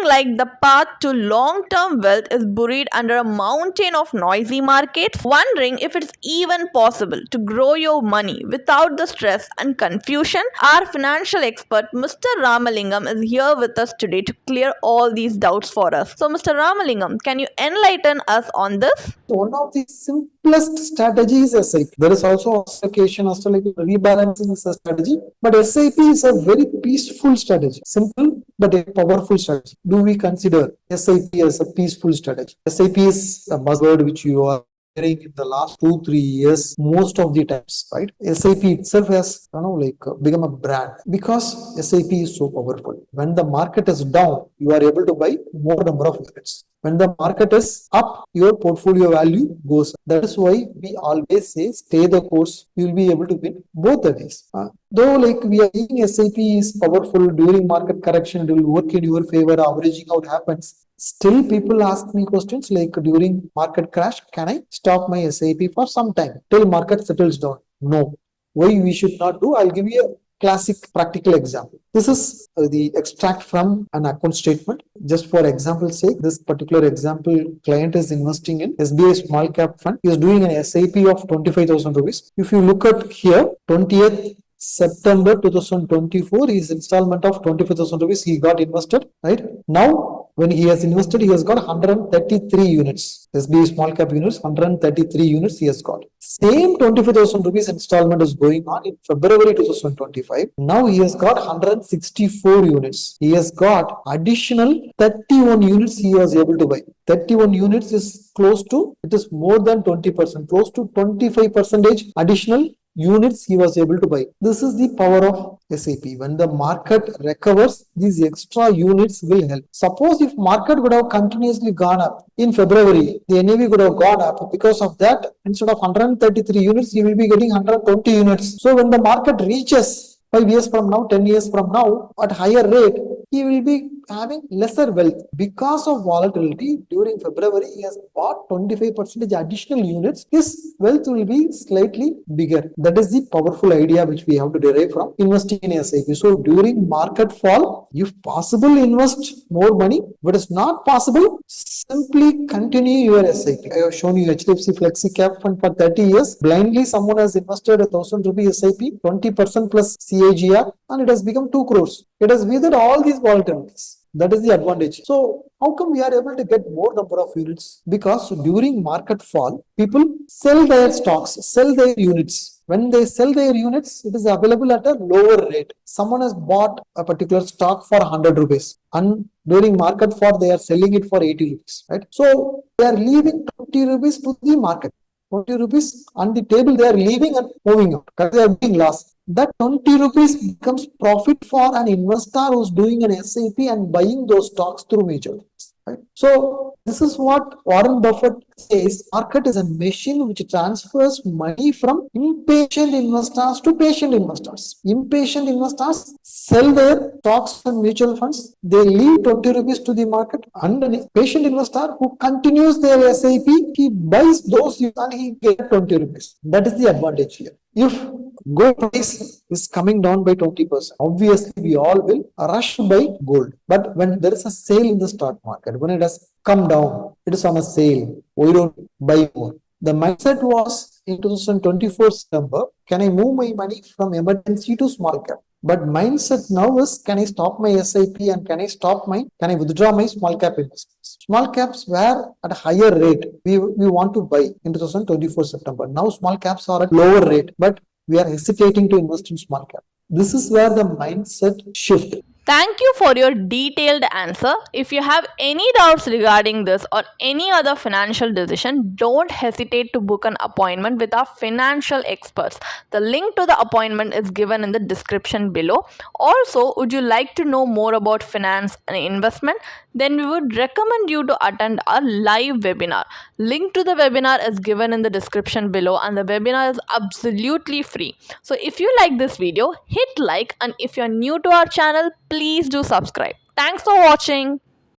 like the path to long-term wealth is buried under a mountain of noisy markets? Wondering if it's even possible to grow your money without the stress and confusion? Our financial expert, Mr. Ramalingam, is here with us today to clear all these doubts for us. So, Mr. Ramalingam, can you enlighten us on this? One of the simplest strategies is SIP. There is also allocation, also like rebalancing is a strategy, but SIP is a very peaceful strategy. Simple but a powerful strategy. Do we consider SIP as a peaceful strategy? SIP is a buzzword which you are hearing in the last 2-3 years most of the times, right? SIP itself has become a brand because SIP is so powerful. When the market is down, you are able to buy more number of units. When the market is up, your portfolio value goes up. That is why we always say stay the course. You will be able to win both the ways. Though we are seeing SIP is powerful during market correction, it will work in your favor, averaging out happens. Still, people ask me questions like during market crash, can I stop my SIP for some time till market settles down? No. Why we should not do? I'll give you a classic practical example. This is the extract from an account statement. Just for example's sake, this particular example client is investing in SBI small cap fund. He is doing an SIP of 25,000 rupees. If you look at here, 20th September 2024, his installment of 25,000 rupees he got invested, right? Now, when he has invested, he has got 133 units. SBI small cap units, 133 units he has got. Same 25,000 rupees installment is going on in February 2025. Now he has got 164 units. He has got additional 31 units he was able to buy. 31 units is close to, it is more than 20%, close to 25% additional units he was able to buy. This is the power of SIP. When the market recovers, these extra units will help. Suppose if market would have continuously gone up in February, the NAV would have gone up. Because of that, instead of 133 units, he will be getting 120 units. So when the market reaches 5 years from now, 10 years from now, at higher rate, he will be having lesser wealth. Because of volatility, during February, he has bought 25% additional units. His wealth will be slightly bigger. That is the powerful idea which we have to derive from investing in SIP. So during market fall, if possible, invest more money. But it's not possible, simply continue your SIP. I have shown you HDFC Flexi Cap Fund for 30 years. Blindly, someone has invested 1,000 rupee SIP, 20% plus CAGR, and it has become 2 crores. It has weathered all these volatilities. That is the advantage. So how come we are able to get more number of units? Because during market fall, people sell their stocks, sell their units. When they sell their units, it is available at a lower rate. Someone has bought a particular stock for 100 rupees and during market fall, they are selling it for 80 rupees. Right? So they are leaving 20 rupees to the market. 20 rupees on the table, they are leaving and moving out because they are being lost. That 20 rupees becomes profit for an investor who's doing an SIP and buying those stocks through mutual funds. Right? So this is what Warren Buffett says. Market is a machine which transfers money from impatient investors to patient investors. Impatient investors sell their stocks and mutual funds. They leave 20 rupees to the market. And a patient investor who continues their SIP, he buys those and he gets 20 rupees. That is the advantage here. If gold price is coming down by 20%, obviously we all will rush to buy gold. But when there is a sale in the stock market, when it has come down, it is on a sale, we don't buy more. The mindset was in 2024 September, can I move my money from emergency to small cap? But mindset now is, can I stop my SIP and can I withdraw my small cap investments? Small caps were at a higher rate. We want to buy in 2024 September. Now small caps are at lower rate, but we are hesitating to invest in small cap. This is where the mindset shift. Thank you for your detailed answer. If you have any doubts regarding this or any other financial decision, don't hesitate to book an appointment with our financial experts. The link to the appointment is given in the description below. Also, would you like to know more about finance and investment? Then we would recommend you to attend our live webinar. Link to the webinar is given in the description below and the webinar is absolutely free. So if you like this video, hit like, and if you're new to our channel, please do subscribe. Thanks for watching.